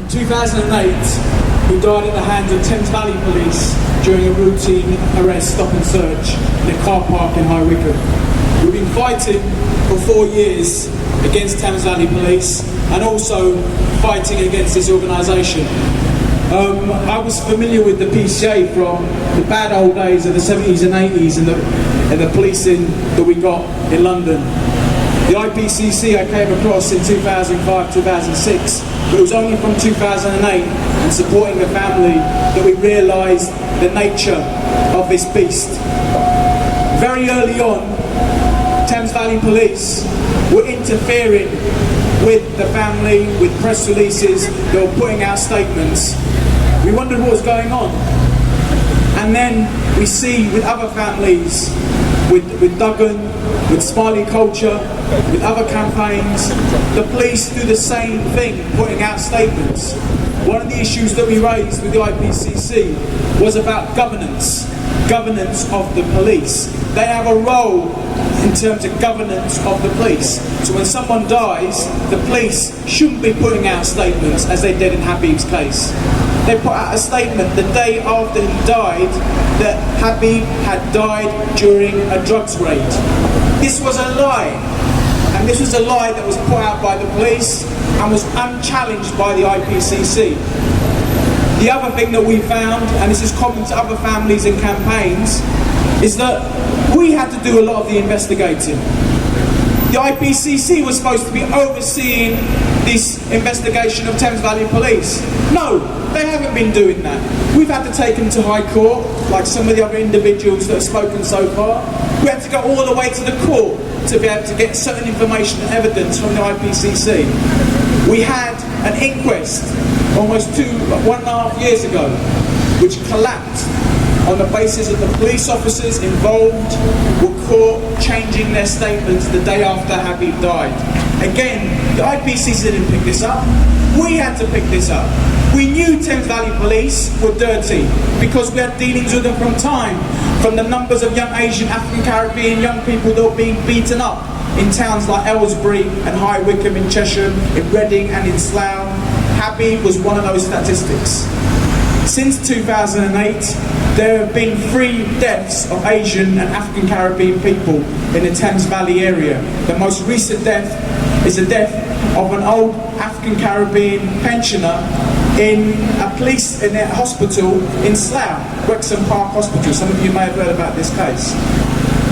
2008, who died at the hands of Thames Valley Police during a routine arrest, stop and search in a car park in High Wycombe. We've been fighting for 4 years against Thames Valley Police and also fighting against this organisation. I was familiar with the PCA from the bad old days of the 70s and 80s and the policing that we got in London. The IPCC I came across in 2005, 2006, but it was only from 2008 and supporting the family that we realised the nature of this beast. Very early on, Thames Valley Police were interfering with the family, with press releases. They were putting out statements. We wondered what was going on. And then we see with other families, with Duggan, with Smiley Culture, with other campaigns, the police do the same thing, putting out statements. One of the issues that we raised with the IPCC was about governance of the police. They have a role in terms of governance of the police. So when someone dies, the police shouldn't be putting out statements as they did in Habib's case. They put out a statement the day after he died that Habib had died during a drugs raid. This was a lie, and this was a lie that was put out by the police and was unchallenged by the IPCC. The other thing that we found, and this is common to other families and campaigns, is that we had to do a lot of the investigating. The IPCC was supposed to be overseeing this investigation of Thames Valley Police. No, they haven't been doing that. We've had to take them to High Court, like some of the other individuals that have spoken so far. We had to go all the way to the court to be able to get certain information and evidence from the IPCC. We had an inquest almost 1.5 years ago, which collapsed on the basis that the police officers involved were caught changing their statements the day after Habib died. Again, the IPCC didn't pick this up. We had to pick this up. We knew Thames Valley Police were dirty because we had dealings with them from the numbers of young Asian, African Caribbean young people that were being beaten up in towns like Aylesbury and High Wycombe in Cheshire, in Reading and in Slough. Habib was one of those statistics. Since 2008, there have been 3 deaths of Asian and African Caribbean people in the Thames Valley area. The most recent death is the death of an old African Caribbean pensioner in a hospital in Slough, Wrexham Park Hospital. Some of you may have heard about this case.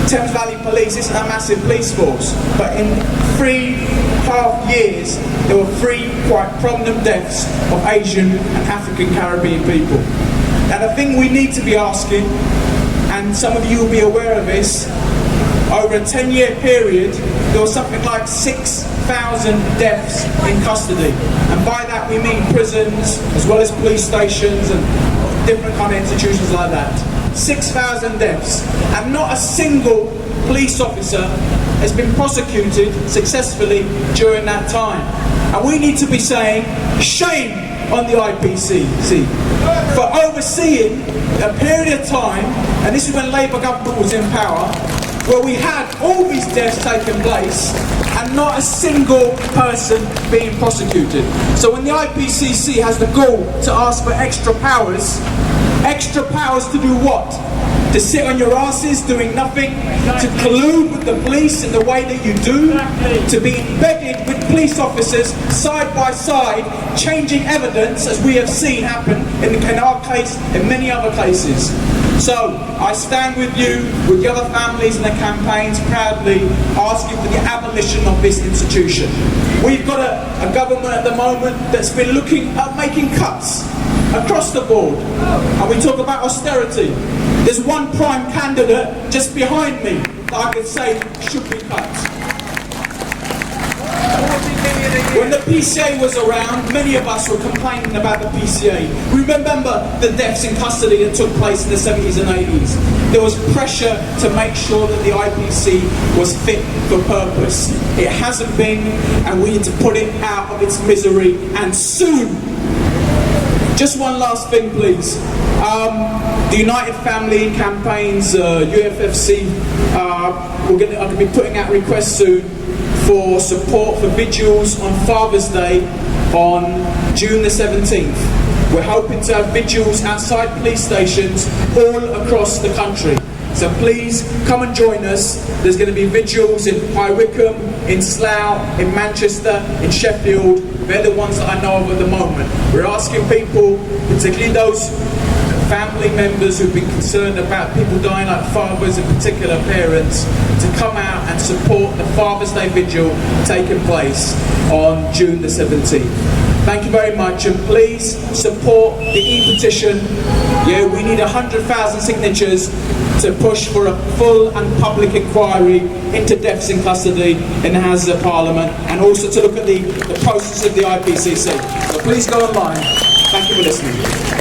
Thames Valley Police isn't a massive police force, but in 3.5 years, there were 3 quite prominent deaths of Asian and African Caribbean people. Now the thing we need to be asking, and some of you will be aware of this, over a 10-year period, there was something like 6,000 deaths in custody. And by that we mean prisons, as well as police stations and different kind of institutions like that. 6,000 deaths, and not a single police officer has been prosecuted successfully during that time. And we need to be saying, shame on the IPCC for overseeing a period of time, and this is when Labour government was in power, where we had all these deaths taking place and not a single person being prosecuted. So when the IPCC has the gall to ask for extra powers to do what? To sit on your asses doing nothing, to collude with the police in the way that you do, to be embedded with police officers side by side, changing evidence as we have seen happen in our case, in many other cases. So I stand with you, with the other families and the campaigns, proudly asking for the abolition of this institution. We've got a government at the moment that's been looking at making cuts across the board, and we talk about austerity. There's one prime candidate just behind me that I could say should be cut. When the PCA was around, many of us were complaining about the PCA. We remember the deaths in custody that took place in the 70s and 80s. There was pressure to make sure that the IPC was fit for purpose. It hasn't been, and we need to put it out of its misery, and soon. Just one last thing, please. The United Family Campaigns, UFFC, I'm going to be putting out requests soon for support for vigils on Father's Day on June the 17th. We're hoping to have vigils outside police stations all across the country. So please come and join us. There's going to be vigils in High Wycombe, in Slough, in Manchester, in Sheffield. They're the ones that I know of at the moment. We're asking people, particularly those family members who've been concerned about people dying, like fathers, in particular parents, to come out and support the Father's Day Vigil taking place on June the 17th. Thank you very much, and please support the e-petition. Yeah, we need 100,000 signatures to push for a full and public inquiry into deaths in custody in the Houses of Parliament, and also to look at the process of the IPCC. So please go online. Thank you for listening.